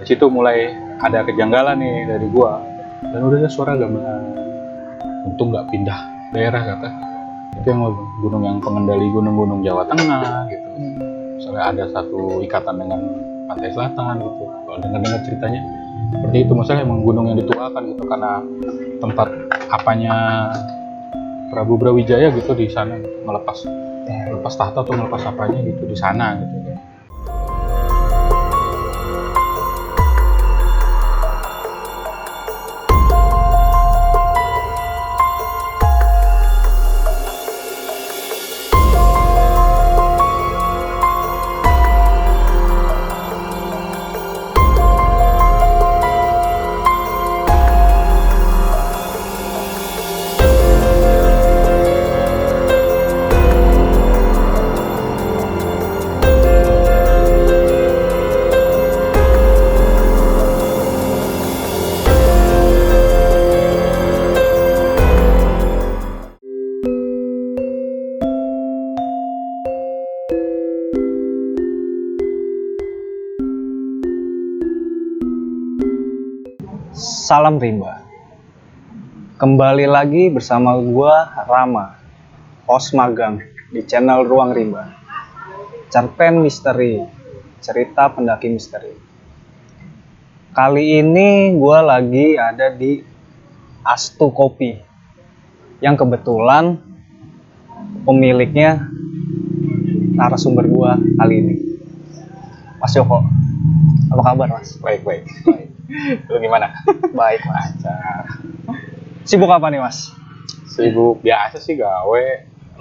Di situ mulai ada kejanggalan nih dari gua. Dan udah ada suara gamelan. Untung nggak pindah daerah kata. Itu yang gunung yang pengendali gunung-gunung Jawa Tengah gitu. Misalnya ada satu ikatan dengan pantai selatan gitu. Kalau dengar ceritanya seperti itu, masalah emang gunung yang dituakan gitu karena tempat apanya Prabu Brawijaya gitu di sana gitu. melepas tahta atau melepas apanya gitu di sana gitu. Salam Rimba. Kembali lagi bersama gua Rama, host magang di channel Ruang Rimba. Cerpen misteri, cerita pendaki misteri. Kali ini gua lagi ada di Astu Kopi, yang kebetulan pemiliknya narasumber gua kali ini, Mas Joko. Apa kabar, Mas? Baik. Lu gimana? Baik, Mas. Sibuk apa nih, Mas? Sibuk biasa sih gawe.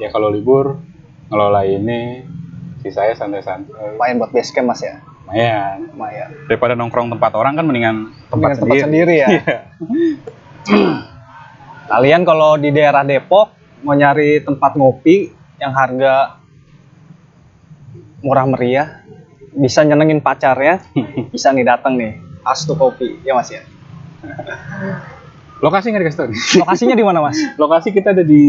Ya kalau libur ngelola ini, sisanya santai-santai. Main buat base camp, Mas ya? Lumayan. Daripada nongkrong tempat orang kan mendingan tempat sendiri ya. Iya. Kalian kalau di daerah Depok mau nyari tempat ngopi yang harga murah meriah, bisa nyenengin pacarnya, bisa nih datang nih Astu Kopi, ya Mas ya. Lokasi nggak dikasih tahu? Lokasinya di mana, Mas? Lokasi kita ada di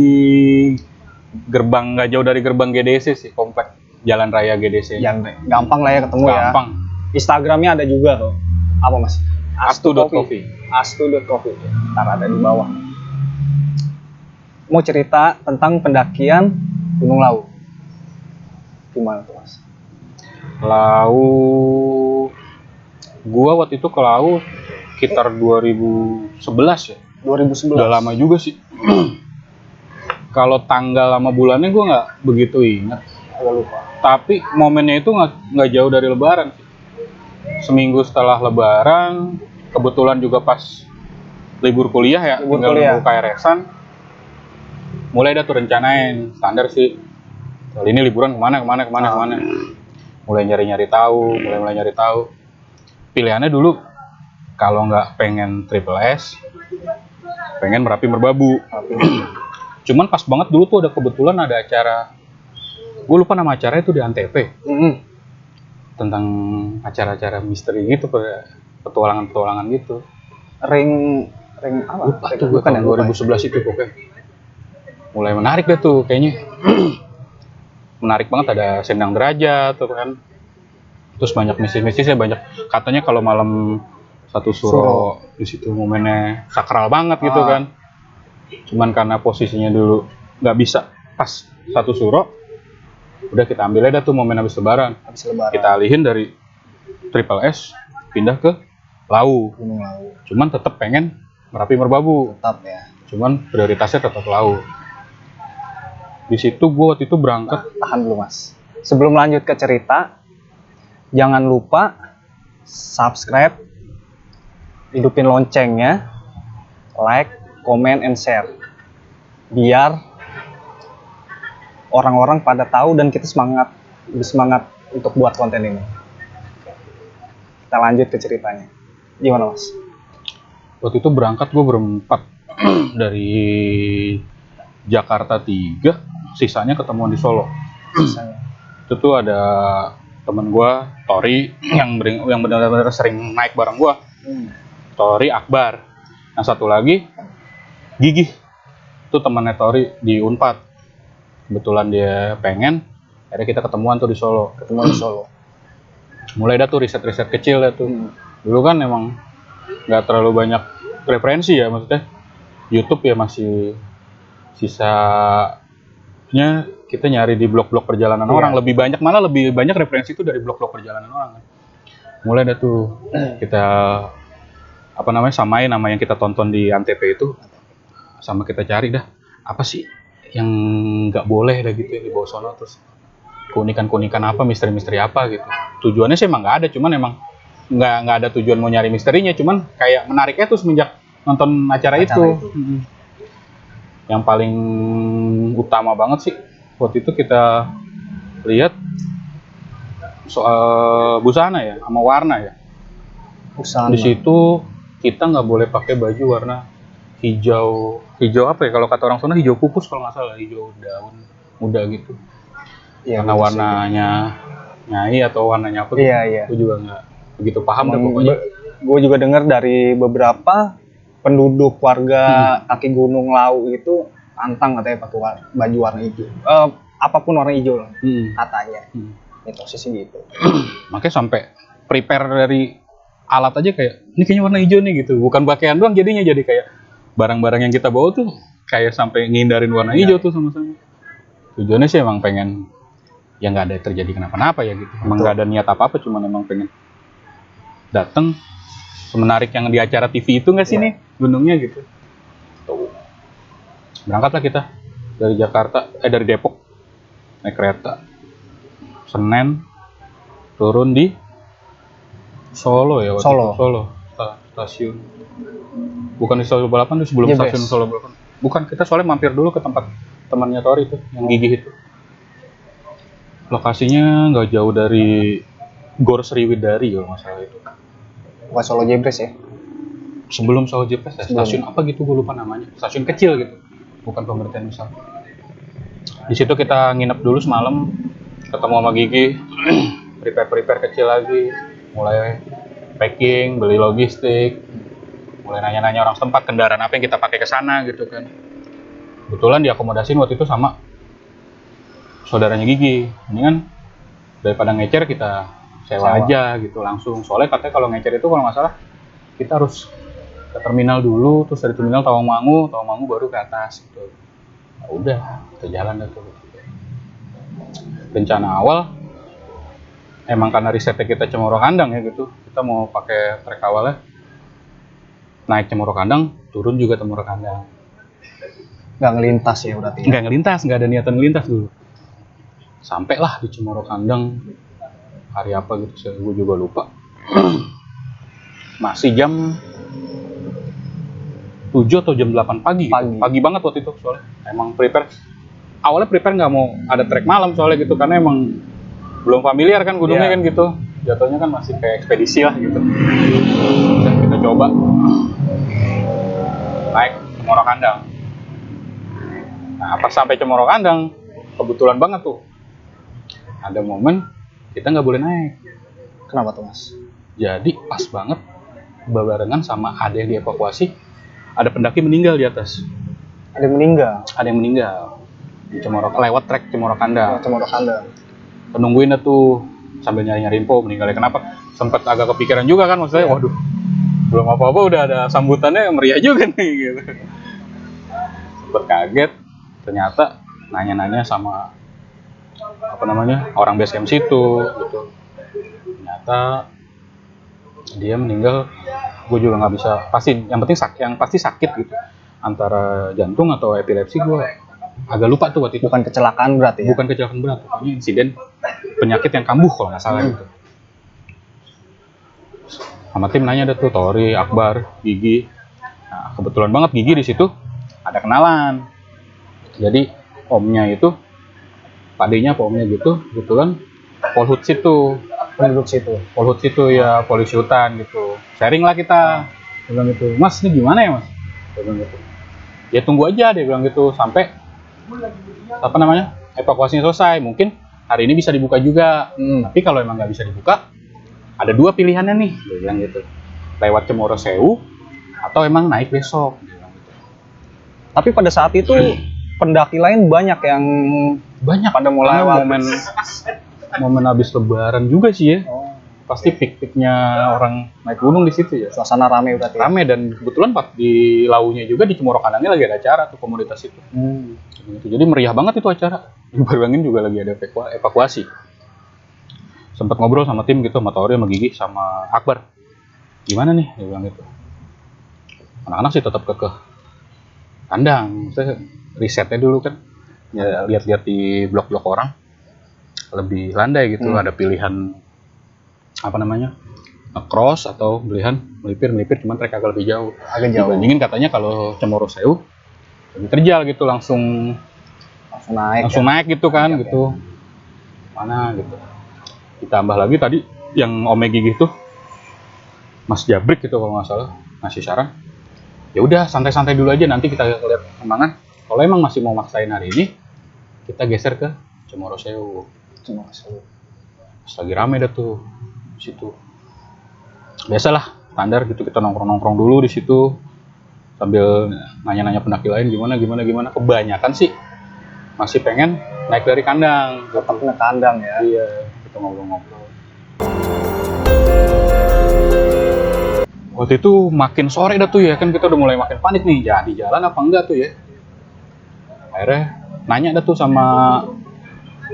gerbang, nggak jauh dari gerbang GDC sih, komplek Jalan Raya GDC. Yang gampang lah ya ketemu ya. Gampang. Instagramnya ada juga tuh. Apa, Mas? Astu.coffee. Astu.coffee. Ntar ada di bawah. Mau cerita tentang pendakian Gunung Lawu. Gimana tuh, Mas? Lawu, gua waktu itu ke Lawu sekitar 2011 ya. 2011. Udah lama juga sih. Kalau tanggal sama bulannya gua nggak begitu ingat. Agak lupa. Tapi momennya itu nggak jauh dari Lebaran sih. Seminggu setelah Lebaran, kebetulan juga pas libur kuliah ya, tinggal nunggu KRS-an. Mulai dah tuh rencanain, standar sih. Kali ini liburan kemana. Mulai nyari tahu. Pilihannya dulu kalau nggak pengen Triple S, pengen Merapi Merbabu. Cuman pas banget dulu tuh ada kebetulan ada acara, gue lupa nama acaranya itu di Antv. Tentang acara-acara misteri gitu, petualangan gitu. Ring apa? Lupa tuh gue kan 2011 itu pokoknya. Mulai menarik deh tuh kayaknya. Menarik banget, ada Sendang Derajat tuh kan. Terus banyak mistis-mistisnya, banyak katanya kalau malam satu suro di situ momennya sakral banget gitu kan. Cuman karena posisinya dulu nggak bisa pas satu suro, udah kita ambil aja tuh momen habis lebaran. Kita alihin dari Triple S pindah ke Lawu. Cuman tetap pengen Merapi Merbabu. Tetap ya. Cuman prioritasnya tetap Lawu. Di situ gue waktu itu berangkat. Tahan dulu, Mas. Sebelum lanjut ke cerita, jangan lupa subscribe, hidupin loncengnya, like, comment, and share. Biar orang-orang pada tahu dan kita lebih semangat untuk buat konten ini. Kita lanjut ke ceritanya. Gimana, Mas? Waktu itu berangkat gue berempat dari Jakarta 3, sisanya ketemuan di Solo. Itu tuh ada temen gue, Tori, yang benar-benar sering naik bareng gue. Tori, Akbar. Nah satu lagi, Gigih. Itu temannya Tori di Unpad. Kebetulan dia pengen, akhirnya kita ketemuan tuh di Solo. Mulai dah tuh riset-riset kecil dah tuh. Dulu kan emang nggak terlalu banyak referensi ya, maksudnya YouTube ya masih sisanya kita nyari di blog-blog perjalanan Iya. orang. Lebih banyak referensi itu dari blog-blog perjalanan orang kan. Mulai dah tuh kita samain nama yang kita tonton di Antv itu sama kita cari dah apa sih yang nggak boleh dah gitu ya di bawah sono, terus keunikan apa, misteri-misteri apa gitu. Tujuannya sih emang nggak ada, cuman emang nggak ada tujuan mau nyari misterinya, cuman kayak menariknya tuh semenjak nonton acara itu. Yang paling utama banget sih waktu itu kita lihat soal busana ya sama warna ya. Busana. Di situ kita nggak boleh pakai baju warna hijau apa ya, kalau kata orang sana hijau pupus kalau nggak salah, hijau daun muda gitu. Iya, Karena warnanya nyai atau warnanya apa? Iya. Gue juga nggak begitu paham dah pokoknya. Gue juga dengar dari beberapa penduduk warga kaki Gunung Lau itu antang katanya pakai baju warna hijau. Apapun warna hijau lah katanya. Mitosnya sih gitu. Makanya sampai prepare dari alat aja kayak ini kayaknya warna hijau nih gitu. Bukan pakaian doang jadinya, jadi kayak barang-barang yang kita bawa tuh kayak sampai ngindarin warna hijau tuh sama-sama. Tujuannya sih emang pengen ya nggak ada terjadi kenapa-napa ya gitu. Emang nggak ada niat apa-apa, cuma emang pengen datang semenarik yang di acara TV itu nggak sih nih gunungnya gitu. Tuh. Berangkatlah kita dari dari Depok naik kereta Senen, turun di Solo ya waktu itu. Solo stasiun, bukan di Solo Balapan, itu sebelum stasiun Solo Balapan. Bukan, kita soalnya mampir dulu ke tempat temannya Tori itu yang gigih itu. Lokasinya nggak jauh dari Gor Sriwidari kalau nggak salah itu. Bukan Solo Jebres ya? Sebelum Solo Jebres ya, stasiun apa gitu gue lupa namanya. Stasiun kecil gitu, bukan pemberhentian besar. Di situ kita nginep dulu semalam, ketemu sama Gigi, prepare kecil lagi, mulai packing, beli logistik, mulai nanya-nanya orang setempat kendaraan apa yang kita pakai ke sana gitu kan. Kebetulan diakomodasin waktu itu sama saudaranya Gigi. Ini kan daripada ngecer kita sewa aja gitu langsung. Soalnya katanya kalau ngecer itu kalau nggak salah kita harus ke terminal dulu, terus dari terminal Tawangmangu baru ke atas gitu. Nah, udah kita jalan dah tuh. Rencana awal emang karena risetnya kita Cemoro Kandang ya gitu, kita mau pakai trek awalnya naik Cemoro Kandang, turun juga Cemoro Kandang. Nggak ngelintas ya berarti? Nggak ngelintas, nggak ada niatan ngelintas dulu. Sampailah di Cemoro Kandang hari apa gitu, gue juga lupa. Masih jam 7 atau jam 8 pagi. Pagi banget waktu itu soalnya. Emang awalnya prepare nggak mau ada trek malam soalnya gitu, karena emang belum familiar kan gunungnya kan gitu. Jatuhnya kan masih kayak ekspedisi lah gitu. Dan kita coba naik Cemoro Kandang. Nah pas sampai Cemoro Kandang, kebetulan banget tuh ada momen kita nggak boleh naik. Kenapa tuh Mas? Jadi pas banget barengan sama ada yang dievakuasi, ada pendaki meninggal di atas. Ada yang meninggal? Ada yang meninggal di lewat trek Cemoro Kandang. Cemoro Kandang. Penungguin tuh sambil nyari info meninggalnya kenapa. Sempat agak kepikiran juga kan maksudnya, waduh belum apa-apa udah ada sambutannya meriah juga nih gitu. Sempat kaget, ternyata nanya-nanya sama orang base camp situ gitu. Ternyata dia meninggal, gue juga nggak bisa pasti. Yang penting yang pasti sakit gitu, antara jantung atau epilepsi, gue agak lupa tuh waktu itu. Bukan kecelakaan berat ya? Bukan kecelakaan berat, pokoknya insiden penyakit yang kambuh kalau nggak salah gitu. Sama tim nanya ada tuh Tori, Akbar, Gigi. Nah kebetulan banget Gigi di situ ada kenalan. Jadi omnya itu, padenya apa omnya gitu, kebetulan Polhut situ. Penduduk situ. Polhut situ ya, polisi hutan gitu. Sharing lah kita. Dia bilang gitu, Mas ini gimana ya Mas? Dia bilang gitu. Ya tunggu aja, dia bilang gitu, sampai evakuasinya selesai. Mungkin hari ini bisa dibuka juga. Tapi kalau emang nggak bisa dibuka, ada dua pilihannya nih, dia bilang gitu. Lewat Cemoro Sewu atau emang naik besok. Dia bilang gitu. Tapi pada saat itu pendaki lain banyak yang pada mulai momen habis lebaran juga sih ya. pasti peak-peaknya orang naik gunung di situ ya. Suasana rame berarti. Rame, dan kebetulan Pak di Launya juga di Cemoro Kandangnya lagi ada acara tuh komunitas itu. Gitu. Jadi meriah banget itu acara. Di Barwangin juga lagi ada evakuasi. Sempat ngobrol sama tim gitu, sama Tori, sama Gigi, sama Akbar. Gimana nih? Dia bilang gitu. Anak-anak sih tetap kekeh kandang. Saya risetnya dulu kan, ya lihat-lihat di blog-blog orang lebih landai gitu. Ada pilihan apa namanya, cross atau pilihan melipir, cuman trek agak lebih jauh. Dibandingin katanya kalau Cemoro Sewu lebih terjal gitu, langsung naik gitu kan, gitu. Mana gitu. Ditambah lagi tadi yang Ome Gigi tuh Mas Jabrik gitu kalau nggak salah ngasih saran. Ya udah santai-santai dulu aja, nanti kita lihat perkembangan. Kalau emang masih mau maksain hari ini, kita geser ke Cemoro Sewu. Pas lagi rame dah tuh di situ. Biasalah standar gitu, kita nongkrong dulu di situ sambil nanya-nanya pendaki lain gimana. Kebanyakan sih masih pengen naik dari kandang. Tetap naik kandang ya. Iya, kita ngobrol-ngobrol. Waktu itu makin sore dah tuh ya, kan kita udah mulai makin panik nih, jadi jalan apa enggak tuh ya. Akhirnya nanya dah tuh sama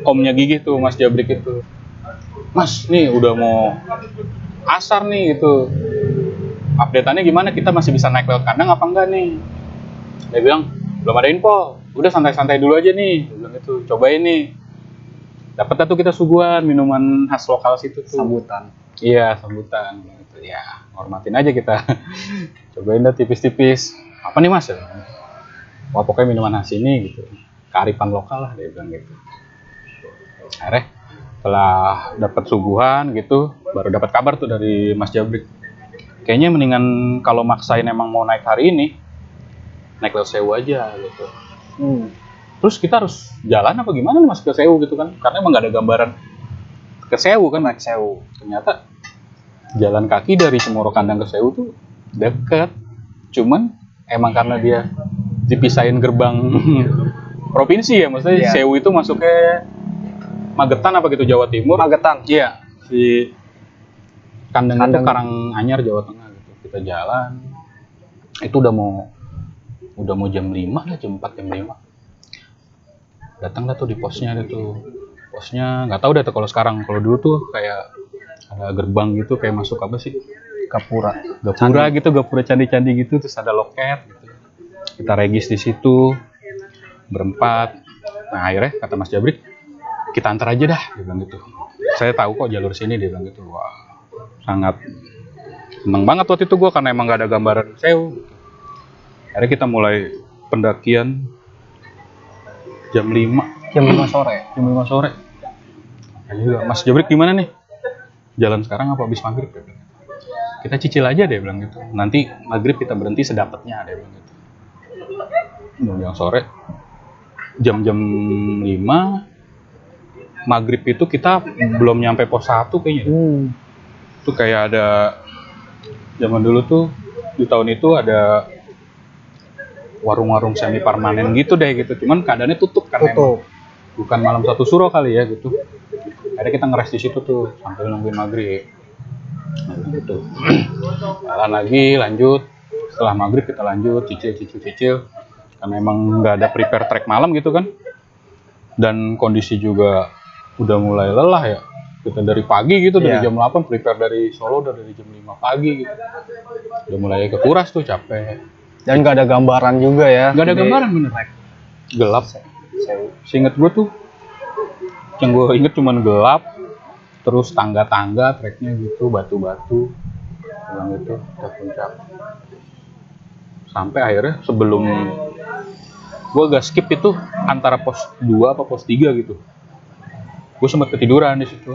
omnya Gigi tuh, Mas Jabrik itu. Mas, nih udah mau asar nih gitu. Update-annya gimana? Kita masih bisa naik lewat kandang apa enggak nih? Dia bilang, belum ada info. Udah santai-santai dulu aja nih. Dia bilang gitu, cobain nih. Dapat dah tuh kita suguhan minuman khas lokal situ tuh. Sambutan. Iya, sambutan. Gitu. Ya, hormatin aja kita. Cobain dah tipis-tipis. Apa nih Mas? Wah, pokoknya minuman khas ini gitu. Kearifan lokal lah, dia bilang gitu. Akhirnya setelah dapat suguhan gitu, baru dapat kabar tuh dari Mas Jabrik. Kayaknya mendingan kalau maksain emang mau naik hari ini, naik lewat Sewu aja gitu. Terus kita harus jalan apa gimana nih Mas ke Sewu gitu kan? Karena emang gak ada gambaran ke Sewu kan, naik Sewu. Ternyata jalan kaki dari Cemoro Kandang ke Sewu tuh deket. Cuman emang karena dia dipisahin gerbang provinsi ya, maksudnya Iya. Sewu itu masuknya Magetan apa gitu, Jawa Timur. Magetan. Iya, si kandang itu Kandang. Karanganyar, Jawa Tengah gitu. Kita jalan. Itu udah mau jam 5 lah, jam 4, jam 5. Datang dah tuh di posnya ada tuh. Posnya nggak tahu dah tuh kalau sekarang. Kalau dulu tuh kayak ada gerbang gitu, kayak masuk apa sih? Gapura gitu, gapura candi-candi gitu, terus ada loket gitu. Kita regis di situ berempat. Nah, akhirnya kata Mas Jabrik, kita antar aja dah, dia bilang gitu. Saya tahu kok jalur sini, dia bilang gitu. Wah, sangat seneng banget waktu itu gue karena emang gak ada gambaran Sewu gitu. Akhirnya kita mulai pendakian jam 5 sore. Jam 5 sore. Ayo, Mas Jabrik gimana nih? Jalan sekarang apa habis maghrib? Dia bilang. Kita cicil aja, dia bilang gitu. Nanti maghrib kita berhenti sedapatnya, dia bilang gitu. Jam sore, jam 5 maghrib itu kita belum nyampe pos 1 kayaknya. Itu kayak ada zaman dulu tuh di tahun itu ada warung-warung semi permanen gitu deh gitu. Cuman keadaannya tutup kan, emang bukan malam satu suro kali ya gitu. Akhirnya kita ngeres di situ tuh sampai nungguin maghrib. Gitu. Jalan lagi, lanjut. Setelah maghrib kita lanjut cicil. Karena emang nggak ada prepare trek malam gitu kan. Dan kondisi juga udah mulai lelah ya. Kita dari pagi gitu, dari jam 8 prepare dari Solo dari jam 5 pagi gitu. Udah mulai kekuras tuh, capek. Dan nggak ada gambaran juga ya. Nggak ada gambaran bener. Gelap. Seinget gue tuh, yang gue inget cuman gelap, terus tangga-tangga, treknya gitu, batu-batu, yang gitu, ke puncak. Sampai akhirnya sebelum gue agak skip itu antara pos 2 apa pos 3 gitu. Gue sempat ketiduran di situ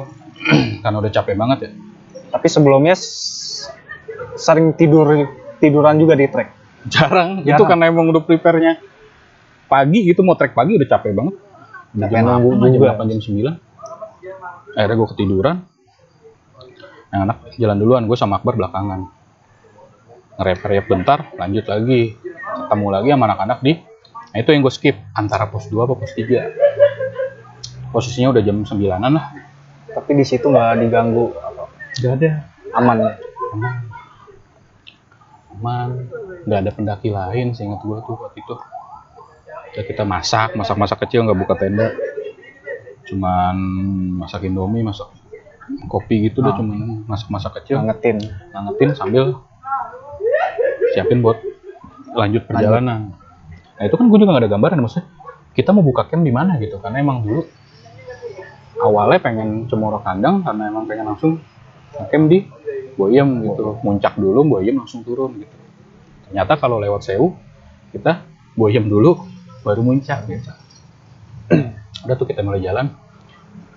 karena udah capek banget ya. Tapi sebelumnya sering tiduran juga di trek. Jarang. Itu karena emang udah prepare-nya pagi gitu, mau trek pagi udah capek banget. Udah jam 8, jam 9. Akhirnya gue ketiduran. Yang anak jalan duluan, gue sama Akbar belakangan. Nge-rep bentar, lanjut lagi. Ketemu lagi sama anak-anak di. Nah itu yang gue skip, antara pos 2 apa pos 3. Posisinya udah jam 9-an lah. Tapi di situ nggak diganggu Nggak ada. Aman ya. Aman. Nggak ada pendaki lain seingat gua tuh waktu itu. Ya kita masak kecil, nggak buka tenda. Cuman masak Indomie, masak kopi gitu udah, cuman masak kecil. Ngangetin sambil siapin buat lanjut perjalanan. Nah itu kan gue juga nggak ada gambaran, maksudnya kita mau buka camp di mana gitu, karena emang dulu awalnya pengen Cemoro Kandang karena emang pengen langsung camp di Boyem gitu, muncak dulu Boyem langsung turun gitu. Ternyata kalau lewat Sewu kita Boyem dulu baru muncak gitu. Udah tuh kita mulai jalan.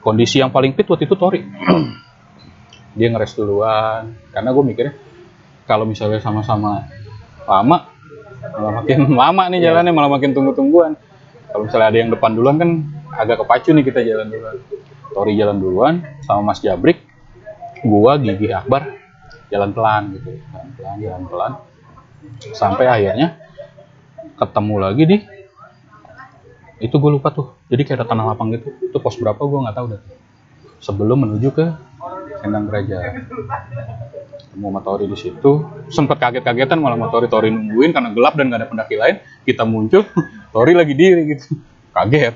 Kondisi yang paling fit waktu itu Tori. Dia ngeres duluan karena gue mikirnya kalau misalnya sama-sama lama malah makin lama nih jalannya, malah makin tunggu-tungguan. Kalau misalnya ada yang depan duluan kan agak kepacu nih kita jalan duluan. Tori jalan duluan sama Mas Jabrik, gua Gigi Akbar jalan pelan gitu, jalan pelan sampai akhirnya ketemu lagi di itu, gue lupa tuh, jadi kayak ada tanah lapang gitu, itu pos berapa gue nggak tahu dah, sebelum menuju ke Sendang Derajat. Mau Tori di situ, sempat kaget-kagetan malah sama Tori nungguin karena gelap dan nggak ada pendaki lain. Kita muncul, Tori lagi diri gitu, kaget.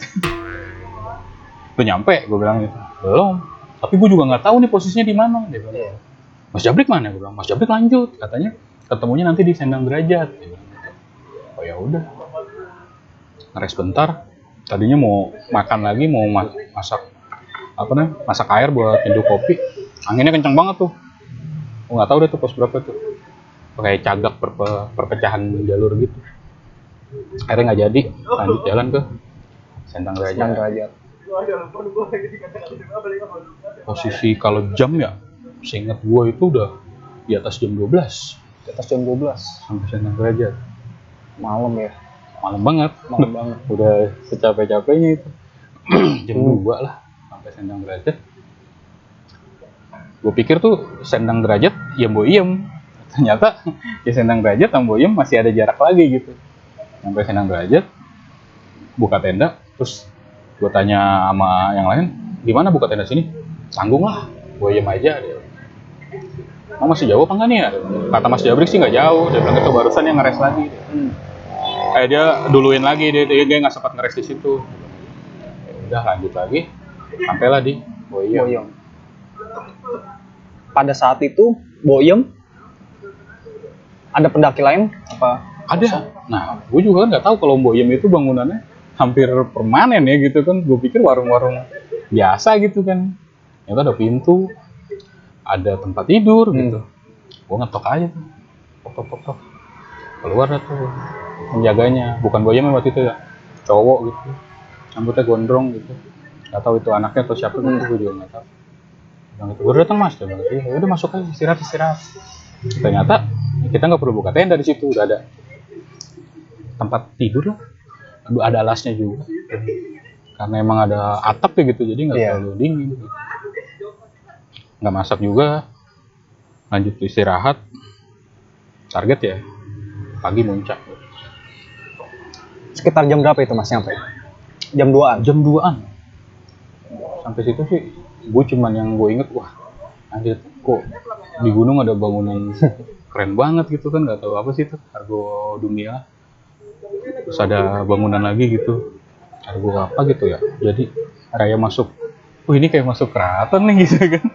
Udah nyampe, gue bilang gitu, belum. Tapi gue juga nggak tahu nih posisinya di mana. Dia bilang, Mas Jabrik mana? Gue bilang, Mas Jabrik lanjut, katanya ketemunya nanti di Sendang Derajat. Dia bilang, oh ya udah, ngeres bentar. Tadinya mau makan lagi, mau masak air buat nyeduh kopi. Anginnya kencang banget tuh. Gue nggak tahu deh tuh pos berapa tuh, kayak cagak perpecahan jalur gitu. Akhirnya nggak jadi, lanjut jalan ke Sendang Derajat. Posisi kalau jam ya, seingat gue itu udah di atas jam 12. Di atas jam 12 sampai Sendang Derajat. Malam ya. Malam banget. Udah secapek-capeknya itu. Jam 2 lah sampai Sendang Derajat. Gue pikir tuh Sendang Derajat ya Boyem, ternyata di Sendang Derajat sama Boyem masih ada jarak lagi gitu. Sampai Sendang Derajat buka tenda, terus gue tanya sama yang lain, gimana buka tenda sini? Tanggung lah, Boyem aja. Mau masih jauh apa enggak nih ya? Kata Mas Jabrik sih nggak jauh, dia bilang itu barusan yang ngeres lagi. Dia duluin lagi, dia nggak sempat ngeres di situ. Udah lanjut lagi, sampailah di Boyem. Pada saat itu Boyem ada pendaki lain apa? Ada. Nah, gue juga kan nggak tahu kalau Boyem itu bangunannya hampir permanen ya gitu kan. Gue pikir warung-warung biasa gitu kan. Ternyata ada pintu, ada tempat tidur gitu. Gue ngetok aja tuh, tok. Keluar dah tuh penjaganya. Bukan Boyem waktu itu ya, cowok gitu, rambutnya gondrong gitu. Nggak tahu itu anaknya atau siapa gitu, gue juga nggak tahu. Bilang itu, baru datang Mas, dia bilang, ya udah masuk aja, istirahat. Ternyata kita nggak perlu buka tenda di situ, udah ada tempat tidur lah, ada alasnya juga, karena emang ada atap ya gitu, jadi nggak terlalu dingin. Gitu. Nggak masak juga, lanjut istirahat. Target ya pagi muncak. Sekitar jam berapa itu Mas nyampe? Jam 2-an? Jam 2-an. Sampai situ sih gue cuman yang gue inget, wah anjir kok di gunung ada bangunan keren banget gitu kan, nggak tahu apa sih itu, Argo Dunia, terus ada bangunan lagi gitu, Argo apa gitu ya, jadi kayak masuk, ini kayak masuk keraton nih gitu kan,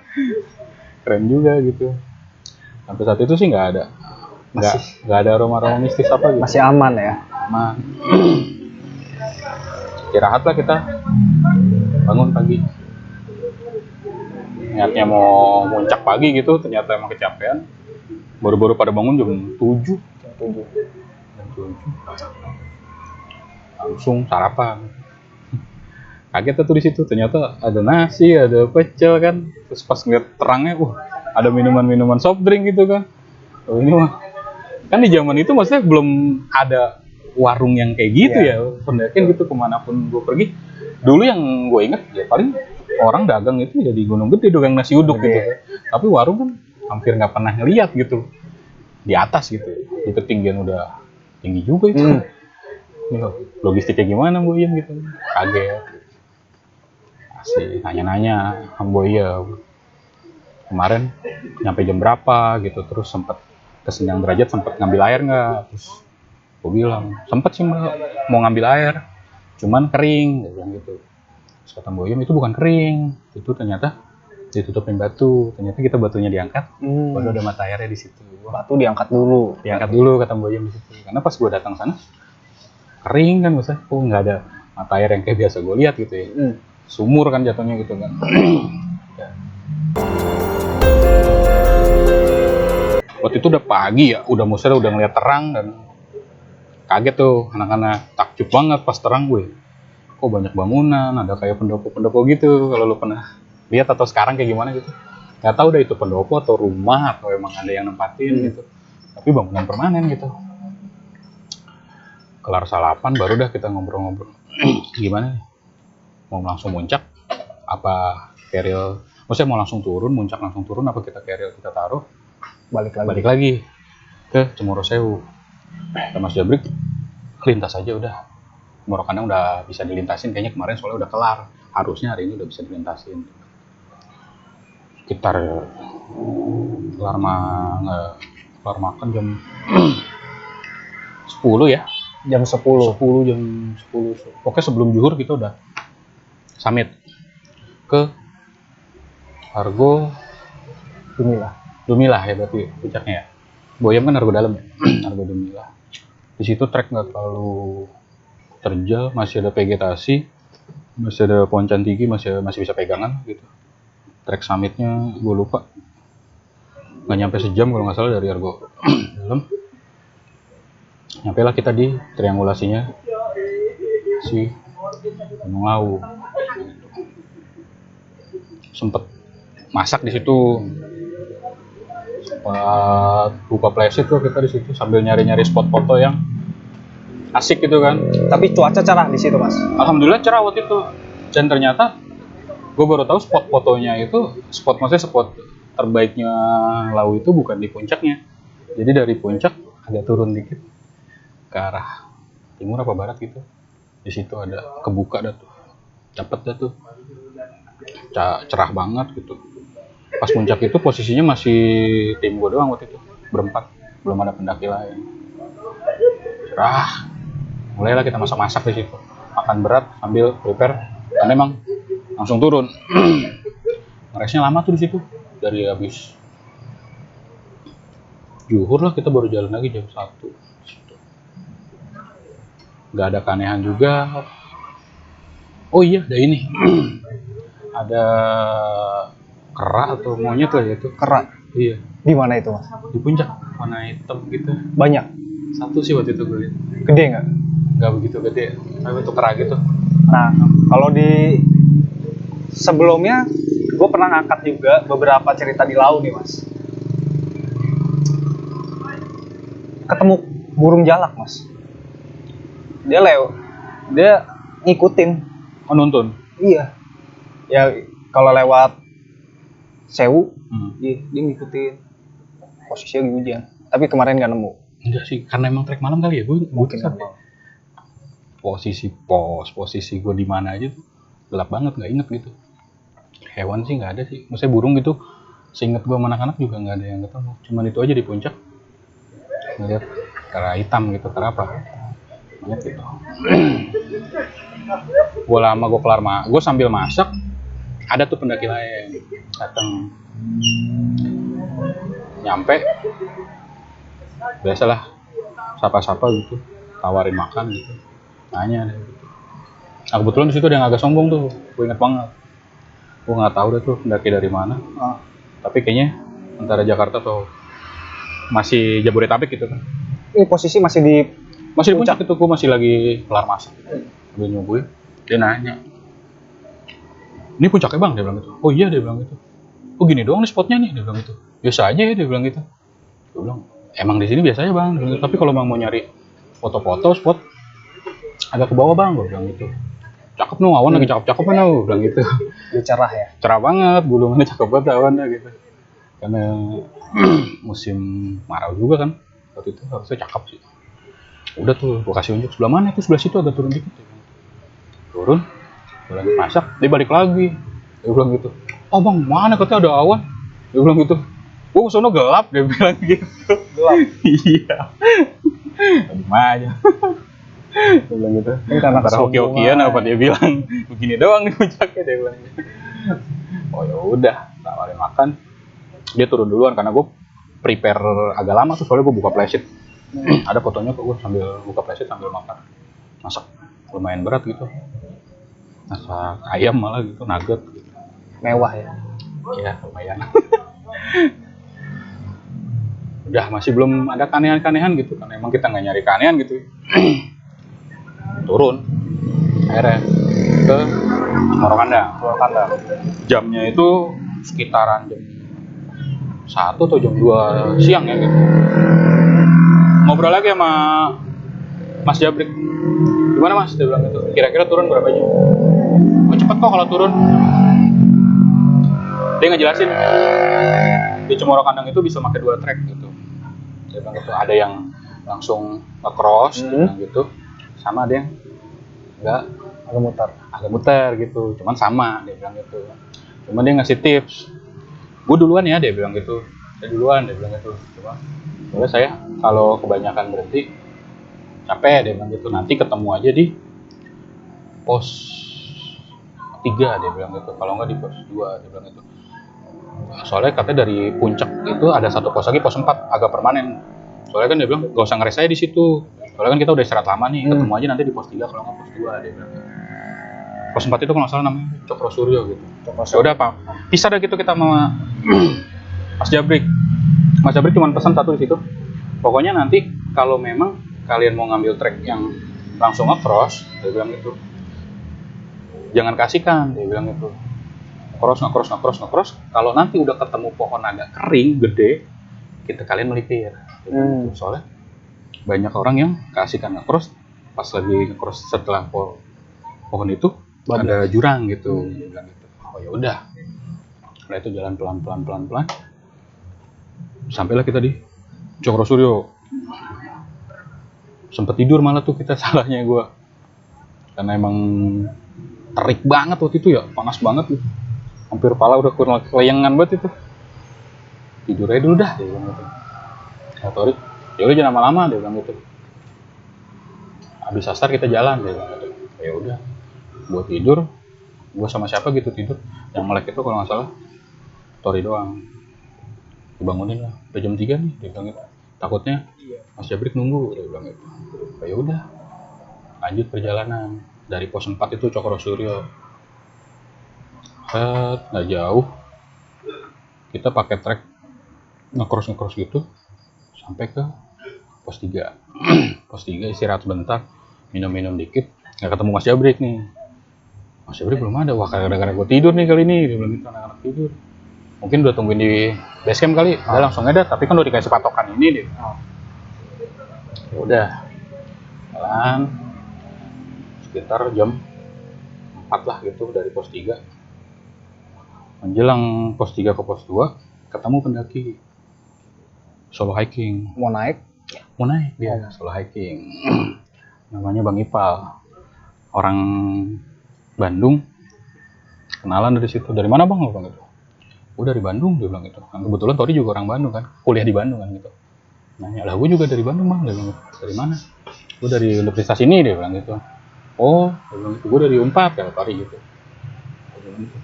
keren juga gitu. Sampai saat itu sih nggak ada aroma mistis apa gitu, masih aman ya. Aman. Istirahat lah kita, bangun pagi. Niatnya mau muncak pagi gitu, ternyata emang kecapean. Baru-baru pada bangun jam 7. Langsung sarapan. Kaget tuh di situ, ternyata ada nasi, ada pecel kan. Terus pas ngeliat terangnya, ada minuman-minuman soft drink gitu kan. Oh ini mah, kan di zaman itu maksudnya belum ada warung yang kayak gitu ya. Pendakian gitu kemanapun gue pergi. Dulu yang gue inget ya paling orang dagang itu ya di Gunung Gede dagang nasi uduk gitu. Tapi warung kan hampir nggak pernah ngeliat gitu di atas gitu. Di ketinggian udah tinggi juga itu. Logistiknya gimana Bu Iem gitu? Kaget. Asli nanya-nanya Bu Iem. kemarin nyampe jam berapa gitu, terus sempet ke Sendang Derajat, sempet ngambil air nggak? Terus gue bilang sempet sih Mbak, mau ngambil air, cuman kering, dia bilang gitu. Terus kata Mbak Yum, itu bukan kering, itu ternyata ditutupin batu, ternyata kita batunya diangkat, baru ada mata airnya di situ. Batu diangkat dulu Kata Mbak Yum di situ, karena pas gue datang sana kering kan, maksudnya, nggak ada mata air yang kayak biasa gue lihat gitu ya, sumur kan jatuhnya gitu kan. Waktu itu udah pagi ya, udah musir, udah ngeliat terang dan kaget tuh anak-anak, takjub banget pas terang gue. Kok banyak bangunan, ada kayak pendopo-pendopo gitu. Kalau lu pernah lihat atau sekarang kayak gimana gitu, nggak tahu deh itu pendopo atau rumah atau emang ada yang nempatin gitu. Tapi bangunan permanen gitu. Kelar salapan baru dah kita ngobrol-ngobrol. Gimana nih? Mau langsung muncak? Apa keril? Maksudnya mau langsung turun, muncak langsung turun, apa kita keril kita taruh? Balik lagi ke Cemoro Sewu. Kita Mas Jabrik lintas aja udah. Morokannya udah bisa dilintasin kayaknya kemarin, soalnya udah kelar. Harusnya hari ini udah bisa dilintasin. Sekitar kelar makan jam 10 ya. jam 10. Jam 10. Pokoknya sebelum zuhur kita udah summit ke Argo Dumilah ya berarti puncaknya ya. Boyam kan Argo dalam ya. Argo Dumilah. Di situ trek nggak terlalu terjal, masih ada vegetasi, masih ada pohon cantigi, masih bisa pegangan gitu. Trek summitnya gue lupa, nggak nyampe sejam kalau nggak salah dari Argo dalam. Nyampe lah kita di triangulasinya si Gunung Lawu. Sempet masak di situ, buka playset tuh kita di situ sambil nyari-nyari spot foto yang asik gitu kan. Tapi cuaca cerah di situ Mas. Alhamdulillah cerah waktu itu. Dan ternyata gue baru tahu spot fotonya itu, maksudnya spot terbaiknya Lawu itu bukan di puncaknya. Jadi dari puncak agak turun dikit ke arah timur apa barat gitu. Di situ ada kebuka dah tuh, dapet dah tuh, cerah banget gitu. Pas puncak itu posisinya masih tim gue doang waktu itu, berempat, belum ada pendaki lain. Cerah, mulailah kita masak-masak di situ, makan berat sambil prepare, karena emang langsung turun. Ngeresnya lama tuh di situ, dari habis zuhur lah kita baru jalan lagi jam 1. Nggak ada keanehan juga. Oh iya, ada ini. Ada kera atau monyet lah ya itu. Kera? Iya. Di mana itu Mas? Di puncak, warna hitam gitu. Banyak? Satu sih waktu itu gue lihat. Gede nggak? Nggak begitu gede, tapi itu kera gitu. Nah, kalau di sebelumnya gue pernah ngangkat juga beberapa cerita di Lawu nih Mas. Ketemu burung jalak Mas. Dia ngikutin. Oh, nonton? Iya. Ya kalau lewat Sewu, dia ngikutin. Posisinya lagi hujan. Tapi kemarin nggak nemu. Enggak sih, karena emang trek malam kali ya. Gue kan posisi gue di mana aja tuh gelap banget, nggak inget gitu. Hewan sih nggak ada sih. Maksudnya burung gitu, seinget gue sama anak-anak juga nggak ada yang ketemu. Cuman itu aja di puncak ngeliat kera hitam gitu, kera apa? Banyak gitu. Gue sambil masak, ada tuh pendaki lain datang, nyampe, biasalah sapa-sapa gitu, tawarin makan gitu, nanya deh gitu. Nah kebetulan di situ ada yang agak sombong tuh, gue inget banget. Gue nggak tahu deh tuh pendaki dari mana, tapi kayaknya antara Jakarta atau masih Jabodetabek gitu kan. Ini posisi masih di puncak itu, gue masih lagi kelar masak. Udah nyobain, dia nanya, ini puncaknya bang? Dia bilang gitu. Oh iya, dia bilang gitu. Oh gini doang nih spotnya nih, dia bilang gitu. Biasa aja ya, dia bilang gitu. Gue bilang, emang di sini biasa aja bang. Gitu. Tapi kalau mau nyari foto-foto spot agak ke bawah bang, gue bilang gitu. Cakep nu, awan lagi cakep-cakep nu, bilang gitu. Dia cerah ya? Cerah banget, gulungannya cakep banget awannya gitu. Karena musim marau juga kan, waktu itu harusnya cakep sih. Udah tuh, gue kasih unjuk sebelah mana, itu sebelah situ agak turun dikit. Turun, gue lagi masak, dia balik lagi. Dia bilang gitu, oh bang, mana katanya ada awan? Dia bilang gitu. Gua sono gelap, dia bilang gitu. Gelap. Iya. Gimana aja. Dia bilang gitu. Ini karena Antara hoki-hokian apa dia bilang begini doang nih puncaknya, dia bilang. Oh ya udah, tawarin makan. Dia turun duluan karena gue prepare agak lama tuh, soalnya gue buka flashsheet. Ada fotonya kok, gue sambil buka flashsheet sambil makan. Masak lumayan berat gitu. Masak ayam malah gitu, nugget gitu. Mewah ya. Ya lumayan. Udah masih belum ada keanehan-keanehan gitu kan, emang kita nggak nyari keanehan gitu. Turun akhirnya ke Morokandang. Jamnya itu sekitaran jam 1 atau jam 2 siang ya gitu. Ngobrol lagi sama Mas Jabrik. Gimana Mas? Dia bilang gitu. Kira-kira turun berapa jam? Oh, cepet kok kalau turun. Dia ngejelasin di Cemorokandang itu bisa pakai 2 trek gitu. Dia bilang gitu, ada yang langsung nge-cross gitu. Sama ada yang enggak, agak muter gitu. Cuman sama, dia bilang gitu. Cuman dia ngasih tips. Gue duluan ya, dia bilang gitu. Saya duluan, dia bilang gitu. Soalnya saya kalau kebanyakan berhenti capek, dia bilang gitu. Nanti ketemu aja di pos 3, dia bilang gitu. Kalau nggak di pos 2, dia bilang gitu. Soalnya katanya dari puncak itu ada satu pos lagi, pos 4 agak permanen. Soalnya kan dia bilang gak usah ngeres saya di situ. Soalnya kan kita udah istirahat lama nih, ketemu aja nanti di pos 3 kalau nggak pos 2, dia bilang. Pos 4 itu kalau nggak salah namanya Cokro Suryo gitu. Ya udah Pak, pisah dah gitu kita sama Mas Jabrik. Mas Jabrik cuma pesan satu di situ. Pokoknya nanti kalau memang kalian mau ngambil trek yang langsung nge-cross, dia bilang gitu. Jangan kasihkan, dia bilang gitu. Nge-cross. Kalau nanti udah ketemu pohon agak kering, gede, kalian melipir. Soalnya banyak orang yang kasihkan nge-cross, pas lagi nge-cross setelah pohon itu ada jurang gitu. Dia bilang gitu. Oh ya udah. Setelah itu jalan pelan. Sampailah kita di Cokro Suryo. Sempet tidur malah tuh kita, salahnya gue. Karena emang terik banget waktu itu ya, panas banget gitu. Hampir pala udah kelayangan banget itu. Tidur aja dulu dah, dia bilang gitu. Motorik, ya udah jangan lama-lama, dia bilang gitu. Habis asar kita jalan, dia bilang gitu. Ya udah, gue tidur, gue sama siapa gitu tidur. Yang melek itu kalau nggak salah Tori doang. Dibangunin lah, udah jam 3 nih, dia bilang gitu. Takutnya Mas Jabrik nunggu, dia bilang gitu. Ya udah, lanjut perjalanan dari pos 4 itu Cokro Suryo. Nggak jauh, kita pakai trek nge-cross gitu sampai ke pos 3. Pos 3 istirahat sebentar, minum dikit, nggak ketemu Mas Jabrik nih. Mas Jabrik belum ada. Wah, gara-gara gue tidur nih kali ini, dia bilang gitu. Anak-anak tidur mungkin udah tungguin di base camp kali. Dia langsung ada, tapi kan udah dikasih patokan ini dia. Ya udah, jalan sekitar jam 4 lah gitu dari pos 3. Menjelang pos 3 ke pos 2 ketemu pendaki solo hiking. Mau naik Dia solo hiking. Namanya Bang Ipal, orang Bandung. Kenalan dari situ. Dari mana Bang? Lo bilang gitu. Gue dari Bandung, dia bilang gitu. Kan kebetulan Tori juga orang Bandung kan, kuliah di Bandung kan gitu. Nanya, lah gue juga dari Bandung Bang, dia bilang gitu. Dari mana? Gue dari universitas ini, dia bilang gitu. Oh, dia bilang gitu. Gue dari Unpad ya Tori gitu.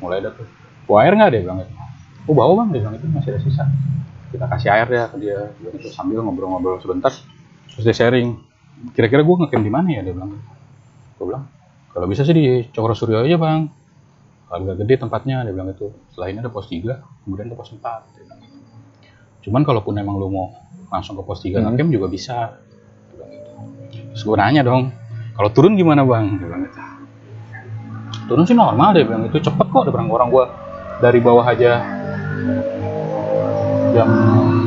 Mulai ada tuh. Bawa air nggak, dia bilang gitu. Oh bawa Bang, dia bilang itu masih ada sisa. Kita kasih air ya ke dia gitu, sambil ngobrol-ngobrol sebentar. Terus dia sharing, kira-kira gue ngecamp di mana ya, dia bilang. Gue bilang, kalau bisa sih di Cokro Suryo aja Bang. Agak gede tempatnya, dia bilang gitu. Setelah ini ada pos 3, kemudian ada pos 4, dia bilang gitu. Cuman kalaupun emang lu mau langsung ke pos 3 ngecamp juga bisa, dia bilang gitu. Terus gue nanya dong, kalau turun gimana Bang, dia bilang gitu. Turun sih normal, dia bilang itu cepet kok, ada orang gue dari bawah aja jam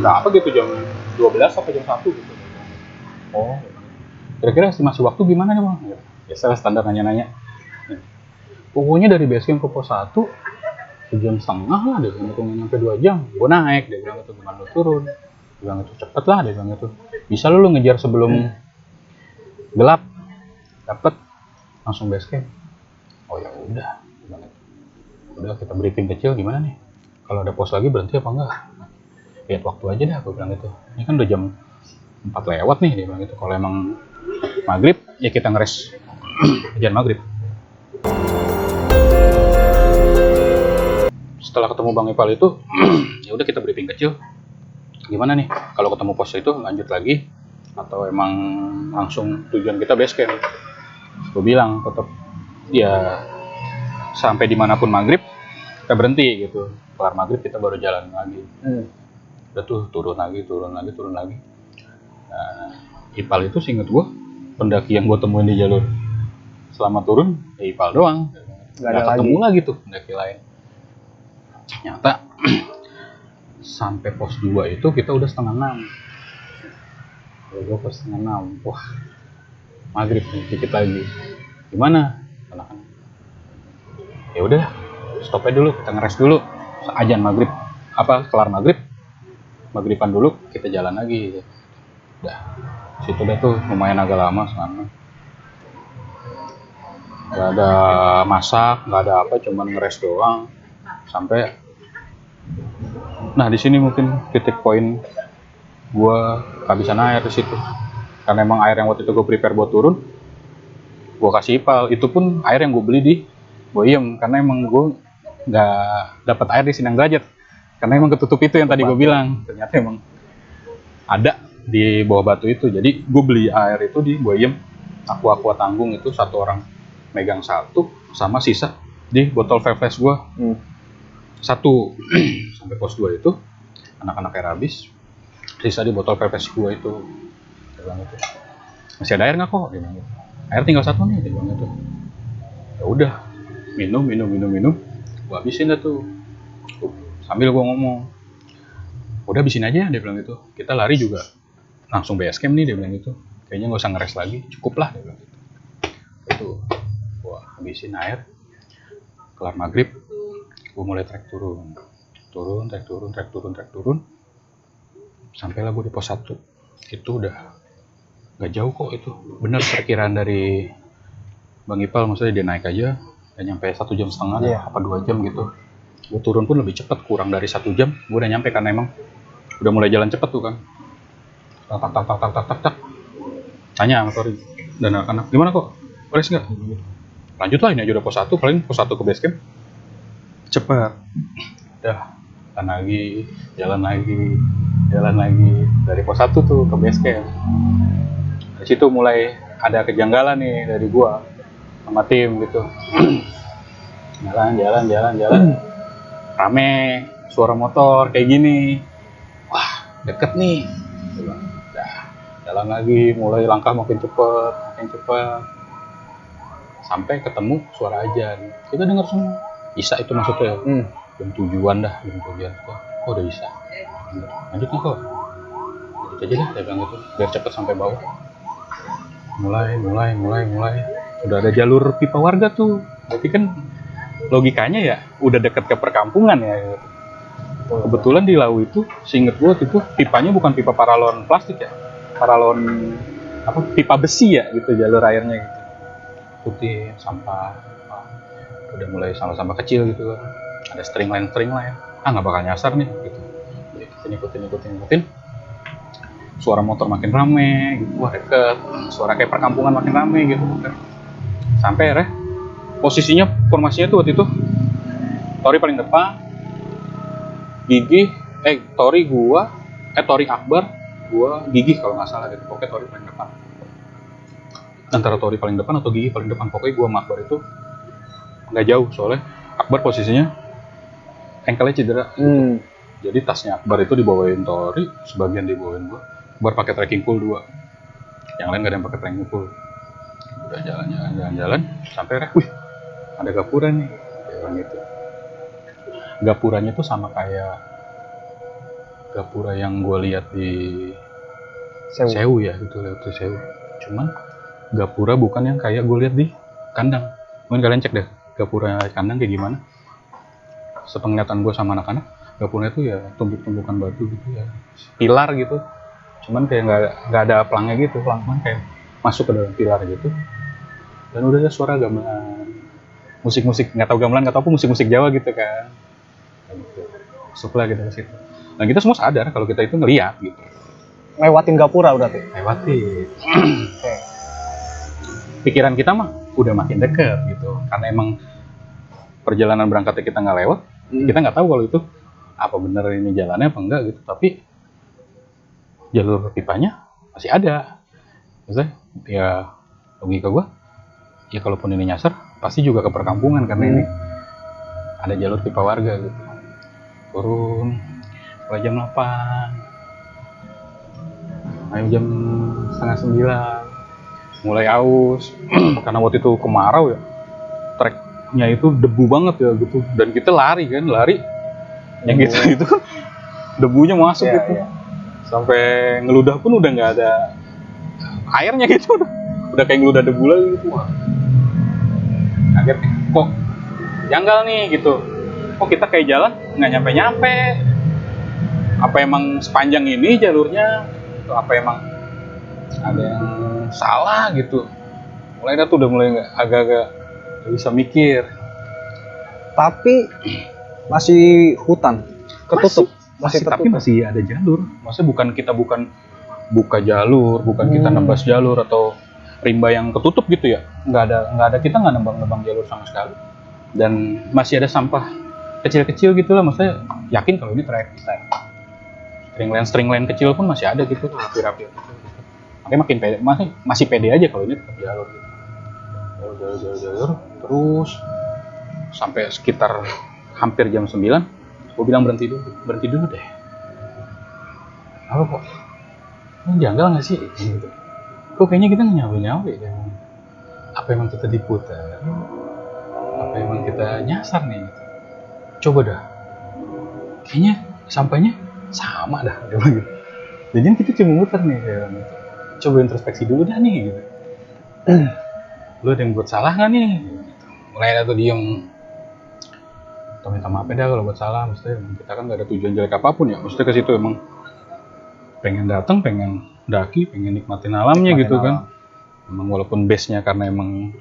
berapa gitu, jam 12 sampai jam 1 gitu. Oh, kira-kira estimasi waktu gimana nih Bang? Biasalah standar nanya-nanya. Pokoknya dari base camp ke pos 1 sejam setengah lah, dia bilang itu, nggak nyampe 2 jam. Gue naik, dia bilang itu, gimana lu turun? Dia bilang itu cepet lah, dia bilang itu. Bisa lu ngejar sebelum gelap, dapet langsung base camp. Oh ya udah, dia bilang itu. Udah kita briefing kecil, gimana nih? kalau ada pos lagi berhenti apa enggak, lihat waktu aja dah, gue bilang gitu. Ini kan udah jam 4 lewat nih, dia bilang gitu. Kalau emang maghrib ya kita ngeres ajan maghrib. Setelah ketemu Bang Ipal itu ya udah kita briefing kecil, gimana nih kalau ketemu pos itu lanjut lagi atau emang langsung tujuan kita base camp. Gue bilang tetap ya sampai dimanapun maghrib kita berhenti gitu, kelar maghrib kita baru jalan lagi. Udah tuh turun lagi. Nah, Ipal itu seinget gue pendaki yang gue temuin di jalur selama turun ya Ipal doang, nggak ketemu lagi tuh pendaki lain. Ternyata sampai pos 2 itu kita udah 5:30. Gue pos 5:30, wah maghrib nih dikit lagi. Gimana? Anak-anak, ya udah stop aja dulu, kita ngeres dulu. Ajan maghrib, kelar maghriban dulu kita jalan lagi. Udah, situ udah tuh lumayan agak lama sana. Gak ada masak, gak ada apa, cuman ngeres doang. Sampai, nah di sini mungkin titik poin gue kehabisan air di situ. Karena emang air yang waktu itu gue prepare buat turun, gue kasih Ipal. Itu pun air yang gue beli di Boyem, karena emang gue nggak dapat air di Sindang Derajat. Karena emang ketutup itu yang tadi gue bilang. Ternyata emang ada di bawah batu itu. Jadi gue beli air itu di Boyem, aqua tanggung itu, satu orang megang satu, sama sisa di botol Fefes gue. Satu. Sampai pos 2 itu anak-anak air habis, sisa di botol Fefes gue itu. Dia bilang gitu, masih ada air nggak kok? Dia bilang gitu. Air tinggal 1 nih, dia bilang gitu. Ya udah, minum, gue habisin dah tuh. Sambil gue ngomong, udah habisin aja, dia bilang gitu. Kita lari juga langsung base camp nih, dia bilang gitu. Kayaknya nggak usah ngeres lagi, cukup lah, dia bilang gitu. Itu, gue habisin air, kelar maghrib, gue mulai trek turun, sampailah gue di pos 1. Itu udah nggak jauh kok, itu bener perkiraan dari Bang Ipal, maksudnya dia naik aja dan nyampe 1,5 jam apa 2 jam gitu. Gue turun pun lebih cepat, kurang dari 1 jam gue udah nyampe, karena emang udah mulai jalan cepet tuh kan. Tak tanya sama Tori dan anak-anak, gimana kok, beres nggak? Lanjut lah, ini aja udah pos 1, paling pos 1 ke base camp cepet. Udah jalan lagi dari pos 1 tuh ke base camp. Dari situ mulai ada kejanggalan nih dari gua sama tim gitu. jalan rame, suara motor kayak gini, wah deket nih. Udah jalan lagi, mulai langkah makin cepet, sampai ketemu suara ajan. Kita dengar semua Isa itu maksudnya. Jam 7-an dah, oh udah Isa. Lanjut nih kok, lanjut aja dah, dia bilang gitu, biar cepet sampai bawah. Mulai. Udah ada jalur pipa warga tuh. Berarti kan logikanya ya udah deket ke perkampungan ya. Kebetulan di Lau itu, seinget gue itu pipanya bukan pipa paralon plastik ya, paralon pipa besi ya gitu, jalur airnya gitu. Putih sampah, udah mulai sampah kecil gitu. Ada string line, nggak bakal nyasar nih gitu. Ikutin. Suara motor makin rame gitu, wah deket. Suara kayak perkampungan makin rame gitu. Sampai posisinya, formasinya tuh waktu itu Tori paling depan, Tori Akbar, gua Gigi kalau nggak salah gitu. Pokoknya Tori paling depan. Antara Tori paling depan atau Gigi paling depan, pokoknya gua sama Akbar itu nggak jauh, soalnya Akbar posisinya ankle-nya cedera. Jadi tasnya Akbar itu dibawain Tori, sebagian dibawain gua. Akbar pakai trekking pole 2, yang lain nggak ada yang pakai trekking pole. Udah jalan sampai wih ada gapura nih, kayak gitu. Gapuranya tuh sama kayak gapura yang gue lihat di Sewu ya, gitu, lihat di Sewu. Cuman gapura bukan yang kayak gue lihat di kandang. Mungkin kalian cek deh gapura kandang kayak gimana. Sepenglihatan gue sama anak-anak, gapura itu ya tumpuk-tumpukan batu gitu ya, pilar gitu. Cuman kayak nggak ada pelangnya gitu, pelang kayak masuk ke dalam pilar gitu. Dan udah ada suara gamelan, musik-musik, nggak tahu gamelan, nggak tahu apa, musik-musik Jawa gitu kan. Gitu. masuklah kita ke situ. Dan kita semua sadar kalau kita itu ngeliat gitu. Lewatin gapura berarti. Lewati. Oke. Pikiran kita mah udah makin deket gitu. Karena emang perjalanan berangkatnya kita nggak lewat, kita nggak tahu kalau itu apa bener ini jalannya apa enggak gitu. Tapi jalur pipanya masih ada. Maksudnya ya logika gua, ya kalaupun ini nyasar pasti juga ke perkampungan karena ini ada jalur pipa warga gitu. Turun mulai jam 8, ayo jam setengah 9, mulai aus karena waktu itu kemarau ya, treknya itu debu banget ya gitu, dan kita lari yang gitu itu debunya masuk gitu. Sampai ngeludah pun udah nggak ada airnya gitu, udah kayak ngeludah debu lagi gitu. Wah, kaget nih, kok janggal nih gitu, kok kita kayak jalan nggak nyampe apa emang sepanjang ini jalurnya atau apa emang ada yang salah gitu. Mulai dah tuh udah mulai agak-agak bisa mikir. Tapi masih hutan, ketutup, masih tapi masih ada jalur. Maksudnya kita bukan buka jalur, bukan kita nembas jalur atau rimba yang ketutup gitu ya. Nggak ada kita nggak nembang jalur sama sekali. Dan masih ada sampah kecil-kecil gitu lah. Maksudnya yakin kalau ini trek. String line kecil pun masih ada gitu, rapi-rapi gitu. Makanya makin pede, masih pede aja kalau ini tetap jalur gitu. Jalur terus sampai sekitar hampir jam 9, gue bilang berhenti dulu deh. Apa kok? Ini janggal nggak sih? Gitu. Kok kayaknya kita nggak nyampe ya? Apa emang kita diputar? Apa emang kita nyasar nih? Gitu. Coba dah. Kayaknya sampainya sama dah. Gitu. Jadi kita cuma muter nih kayak gitu. Coba introspeksi dulu dah nih. Gitu. Lu ada yang buat salah nggak nih? Gitu. Mulai ada tuh diem. Atau minta maaf dah kalau buat salah. Maksudnya kita kan nggak ada tujuan jelek apapun ya. Maksudnya ke situ emang pengen datang, pengen daki, pengen nikmatin alamnya gitu kan. Emang walaupun base-nya karena emang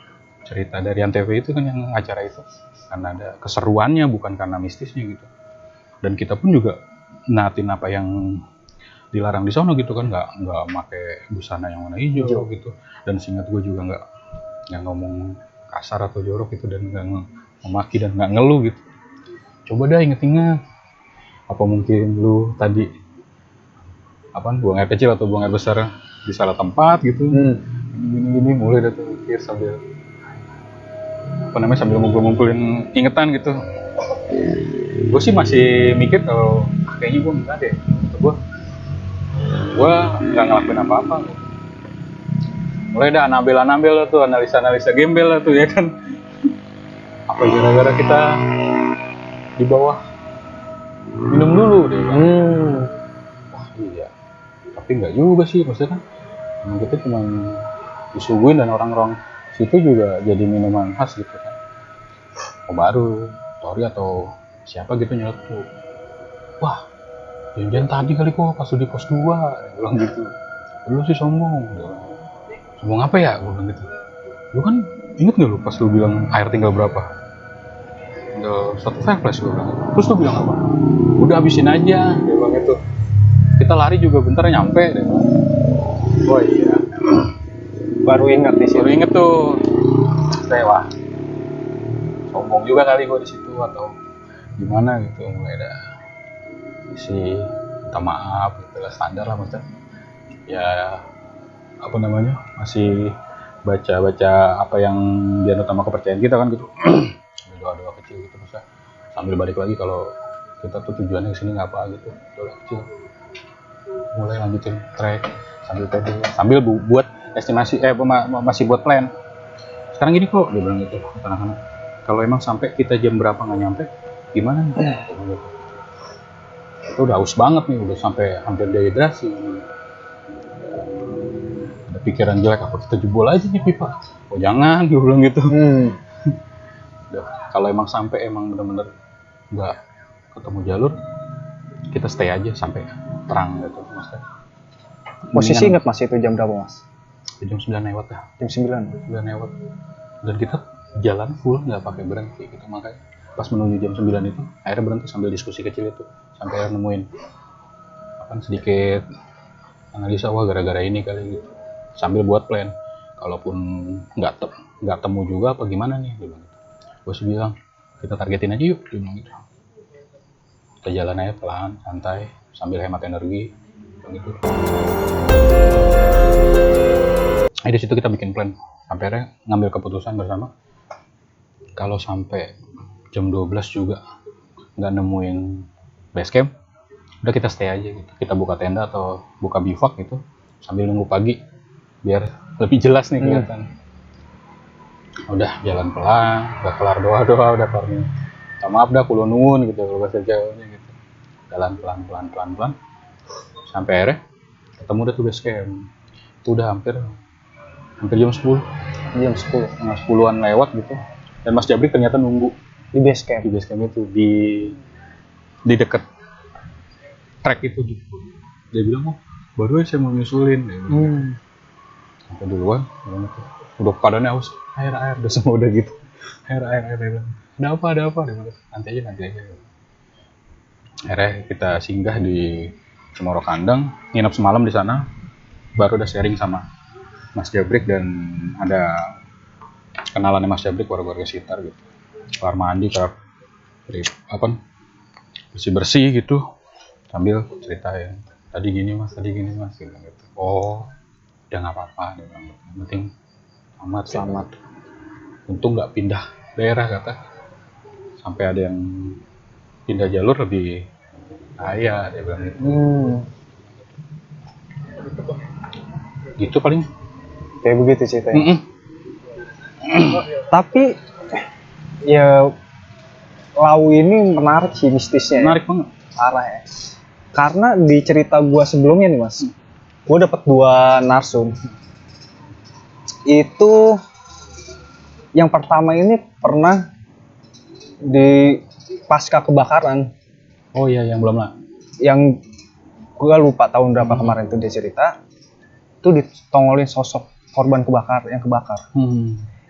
cerita dari Antv itu kan yang acara itu. Karena ada keseruannya bukan karena mistisnya gitu. Dan kita pun juga naatin apa yang dilarang di sono gitu kan, nggak pakai busana yang warna hijau gitu. Dan seingat gue juga nggak ngomong kasar atau jorok gitu, dan nggak memaki dan nggak ngeluh gitu. Coba dah inget-inget, apa mungkin lu tadi buang air kecil atau buang air besar di salah tempat gitu. Gini mulai dah tuh mikir sambil ngumpulin ingetan gitu. Gue sih masih mikir kalau kayaknya gue enggak deh. Gue nggak ngelakuin apa-apa. Mulai dah anabel lah tuh, analisa gembel lah tuh ya kan. Apa gara-gara kita di bawah minum dulu deh kan. Wah iya. Tapi nggak juga sih, maksudnya kan emang kita cuma disuguhin dan orang-orang situ juga jadi minuman khas gitu kan. Baru Tori atau siapa gitu nyeletuk. Wah, jangan tadi kali kok pas di pos 2, dia bilang gitu. Lu sih sombong. Sombong apa ya? Gue bilang gitu. Lu kan inget gak lu pas lu bilang air tinggal berapa? Tinggal 1 flash gue bilang. Terus lu bilang apa? Udah habisin aja, dia bilang gitu. Kita lari juga bentar nyampe deh. Oh iya. Baru ingat di sini. Baru inget tuh. Wah, sombong juga kali gue di situ atau gimana gitu. Mulai ada isi minta maaf gitu lah, standar lah maksudnya. Ya apa namanya, masih baca apa yang dianut sama kepercayaan kita kan gitu. Doa-doa kecil gitu, bisa sambil balik lagi kalau kita tuh tujuannya kesini nggak apa gitu, doa kecil. Mulai lanjutin trek sambil buat estimasi, masih buat plan. Sekarang gini kok, dia bilang gitu, anak-anak. Kalau emang sampai kita jam berapa nggak nyampe, gimana nih? Itu udah haus banget nih, udah sampai hampir dehidrasi. Ada pikiran jelek, apa kita jebol aja nih pipa? Oh jangan, dia bilang gitu. Kalau emang sampai emang benar-benar nggak ketemu jalur, kita stay aja sampai terang gitu, maksudnya. Posisi ingat mas itu jam berapa mas? Jam 9 lewat dah. Jam 9 lewat. Dan kita jalan full nggak pakai berhenti gitu, makanya pas menuju jam 9 itu akhirnya berhenti sambil diskusi kecil itu sampai akhirnya nemuin sedikit analisa, wah gara-gara ini kali gitu, sambil buat plan kalaupun nggak temu juga apa gimana nih, dia bilang gitu. Gue sih bilang kita targetin aja yuk, dia bilang gitu, kita jalan aja pelan santai sambil hemat energi gitu. Di situ kita bikin plan sampai akhirnya ngambil keputusan bersama kalau sampai jam 12 juga nggak nemuin base camp, udah kita stay aja gitu, kita buka tenda atau buka bivak gitu sambil nunggu pagi biar lebih jelas nih kelihatan. Udah jalan pelan, udah kelar doa udah kelar nih, maaf dah kulo nuwun gitu kalau bahasa Jawanya gitu, jalan pelan sampai akhirnya ketemu udah tuh base camp. Itu udah hampir jam 10 setengah 10-an lewat gitu, dan Mas Jabrik ternyata nunggu di base camp itu di deket trek itu gitu. Dia bilang, oh baru aja saya mau nyusulin, sampai duluan udah keadaannya haus, air udah semua udah gitu, air dia bilang, ada apa dia bilang, nanti aja. Akhirnya kita singgah di Cemoro Kandang, nginep semalam di sana, baru udah sharing sama Mas Jabrik dan ada kenalannya Mas Jabrik, warga-warga sekitar gitu, kelar mandi, bersih gitu sambil ceritain tadi gini mas gitu. Oh udah nggak apa-apa, dia bilang, yang penting selamat. Untung nggak pindah daerah kata, sampai ada yang pindah jalur lebih kaya, dia bilang gitu. Gitu paling kayak begitu ceritanya. Tapi ya Lau ini menarik sih mistisnya. Menarik banget. Parah ya. Karena di cerita gua sebelumnya nih mas, gua dapet 2 narsum. Itu yang pertama ini pernah di pasca kebakaran. Oh iya, yang belum lah. Yang gua lupa tahun berapa kemarin tuh dia cerita. Itu ditongolin sosok korban yang kebakar.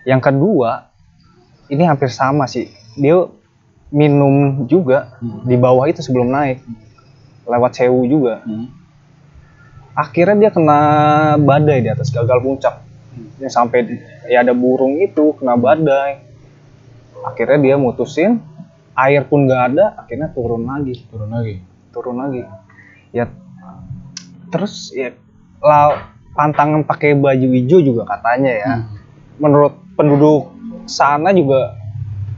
Yang kedua, ini hampir sama sih. Dia minum juga di bawah itu sebelum naik, lewat Sewu juga. Akhirnya dia kena badai di atas, gagal puncak. Yang sampai ya ada burung itu kena badai. Akhirnya dia mutusin, air pun nggak ada, akhirnya turun lagi. Ya terus ya pantangan pakai baju hijau juga katanya ya. Menurut penduduk sana juga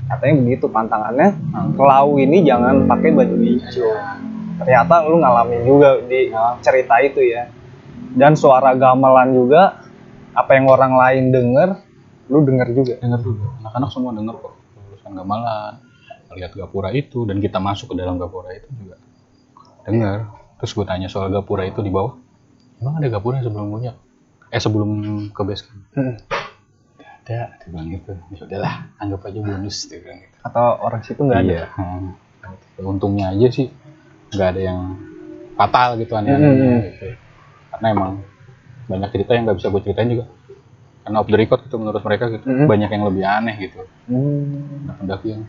katanya begitu pantangannya, Lau ini jangan pakai baju hijau. Ternyata lu ngalamin juga di cerita itu ya. Dan suara gamelan juga, apa yang orang lain denger, lu denger juga. Anak-anak semua denger kok lulusan gamelan, lihat gapura itu, dan kita masuk ke dalam gapura itu juga denger. Terus gue tanya soal gapura itu di bawah, emang ada gapura sebelum ke base camp? Ada, dia bilang gitu. Ya udahlah, anggap aja bonus, dia bilang gitu. Atau orang situ nggak ada? Untungnya aja sih nggak ada yang fatal gitu, aneh-aneh gitu. Karena emang banyak cerita yang nggak bisa gue ceritain juga, karena off the record gitu menurut mereka gitu. Banyak yang lebih aneh gitu. Nah, pendaki yang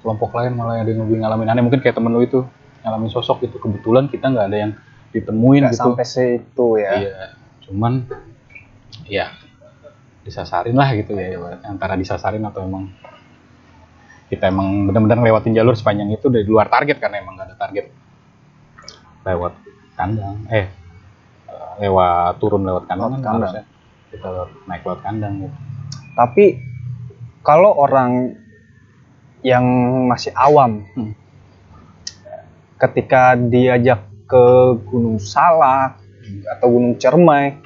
kelompok lain malah ada yang lebih ngalamin aneh, mungkin kayak temen lu itu ngalamin sosok gitu. Kebetulan kita nggak ada yang ditemuin nggak gitu sampai situ ya. Iya, cuman ya disasarin lah gitu ya, antara disasarin atau emang kita emang benar-benar lewatin jalur sepanjang itu dari luar target, karena emang nggak ada target lewat kandang, lewat kandang kan harusnya kita naik lewat kandang gitu. Tapi kalau orang yang masih awam, ketika diajak ke Gunung Salak atau Gunung Cermai,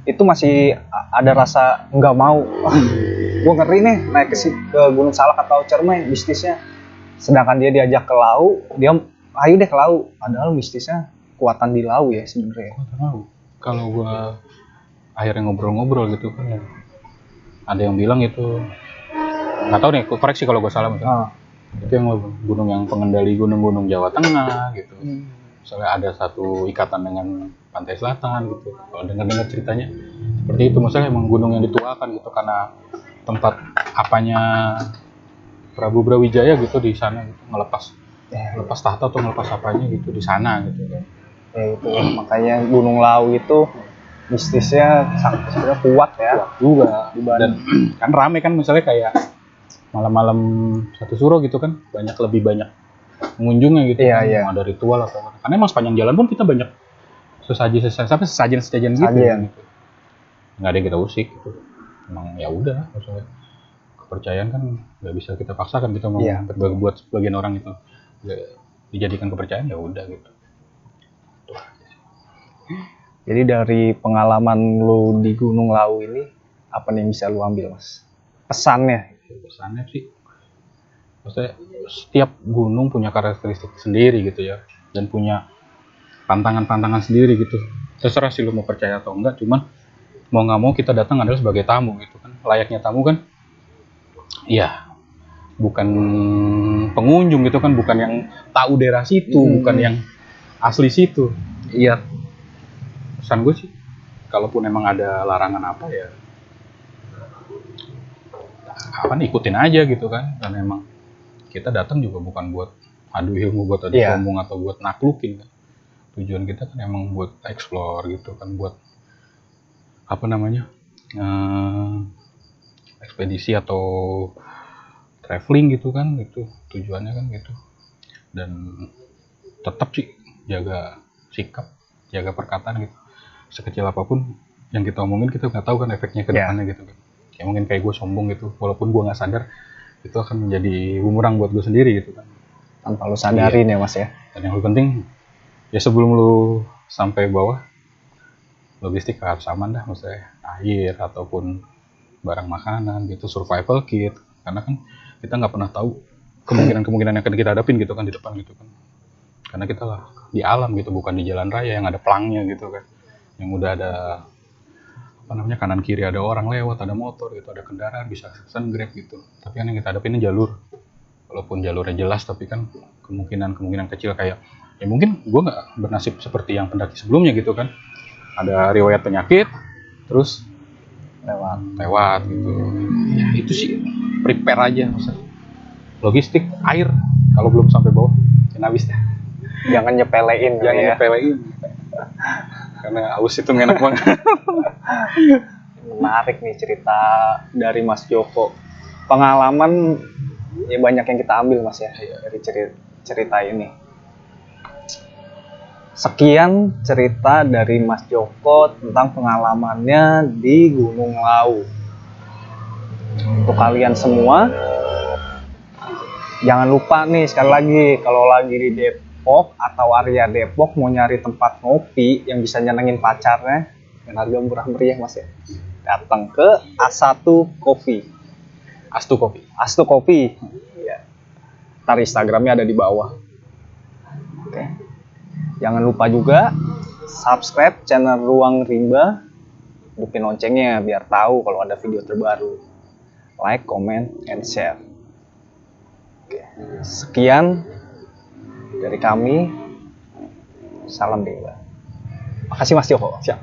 itu masih ada rasa nggak mau. Gue ngeri nih naik ke Gunung Salak atau Cermai, mistisnya. Sedangkan dia diajak ke Lau, dia ayo deh ke Lau. Padahal mistisnya kuatan di Lau ya sebenarnya. Kalau gue akhirnya ngobrol-ngobrol gitu kan, ada yang bilang itu, nggak tahu nih, koreksi kalau gue salah misalnya. Itu yang gunung yang pengendali gunung-gunung Jawa Tengah gitu. Misalnya ada satu ikatan dengan pantai selatan gitu. Kalau dengar ceritanya seperti itu, misalnya emang gunung yang dituakan gitu karena tempat apanya Prabu Brawijaya gitu di sana gitu, ngelepas tahta atau ngelepas apanya gitu di sana gitu kan. Ya itu makanya Gunung Lawu itu mistisnya sebenarnya kuat ya. Kuat juga. Dan kan rame kan, misalnya kayak malam-malam Satu Suro gitu kan, lebih banyak pengunjungnya gitu. Iya, kan. iya. Ada ritual atau apa. Karena emang sepanjang jalan pun kita banyak sesajen gitu. Nggak ada yang kita usik gitu. Emang ya udah, maksudnya kepercayaan kan nggak bisa kita paksakan gitu. Iya. Buat sebagian orang itu dijadikan kepercayaan, ya udah gitu. Jadi dari pengalaman lu di Gunung Lawu ini, apa nih yang bisa lu ambil, Mas? Pesannya sih, maksudnya setiap gunung punya karakteristik sendiri gitu ya, dan punya pantangan sendiri gitu. Terserah sih lu mau percaya atau enggak, cuman mau nggak mau kita datang adalah sebagai tamu gitu kan. Layaknya tamu kan, iya, bukan pengunjung gitu kan, bukan yang tahu daerah situ, bukan yang asli situ. Iya, pesan gue sih, kalaupun emang ada larangan apa ya, ikutin aja gitu kan. Dan emang kita datang juga bukan buat adu ilmu, buat adu sombong atau buat naklukin kan. Tujuan kita kan emang buat explore gitu kan, buat ekspedisi atau traveling gitu kan, gitu tujuannya kan gitu. Dan tetap sih jaga sikap, jaga perkataan gitu. Sekecil apapun yang kita omongin, kita nggak tahu kan efeknya ke depannya gitu kan. Kayak mungkin kayak gue sombong gitu, walaupun gue nggak sadar, itu akan menjadi bumerang buat gue sendiri gitu kan. Tanpa lu sadarin ya Mas ya. Dan yang lebih penting, ya sebelum lu sampai bawah, logistik harus aman dah, maksudnya air ataupun barang makanan gitu, survival kit. Karena kan kita nggak pernah tahu kemungkinan yang akan kita hadapin gitu kan di depan gitu kan. Karena kita lah di alam gitu, bukan di jalan raya yang ada pelangnya gitu kan, yang udah ada kanan kiri ada orang lewat, ada motor gitu, ada kendaraan bisa grab gitu. Tapi kan yang kita hadapin ini jalur, walaupun jalurnya jelas, tapi kan kemungkinan kecil kayak ya mungkin gue nggak bernasib seperti yang pendaki sebelumnya gitu kan, ada riwayat penyakit terus lewat gitu. Ya itu sih, prepare aja, maksudnya logistik, air kalau belum sampai bawah jangan habis deh. Jangan nyepelein karena aus itu enak banget. Menarik nih cerita dari Mas Joko. Pengalaman ya banyak yang kita ambil Mas ya dari cerita ini. Sekian cerita dari Mas Joko tentang pengalamannya di Gunung Lawu. Untuk kalian semua, jangan lupa nih sekali lagi, kalau lagi di Depok atau area Depok mau nyari tempat ngopi yang bisa nyenengin pacarnya dengan harga murah meriah Mas ya, datang ke A1 Coffee. Astu Coffee. Ya. Ntar Instagramnya ada di bawah. Oke. Jangan lupa juga subscribe channel Ruang Rimba, hidupin loncengnya biar tahu kalau ada video terbaru. Like, comment, and share. Oke. Sekian dari kami. Salam Rimba. Makasih Mas Joko. Siap.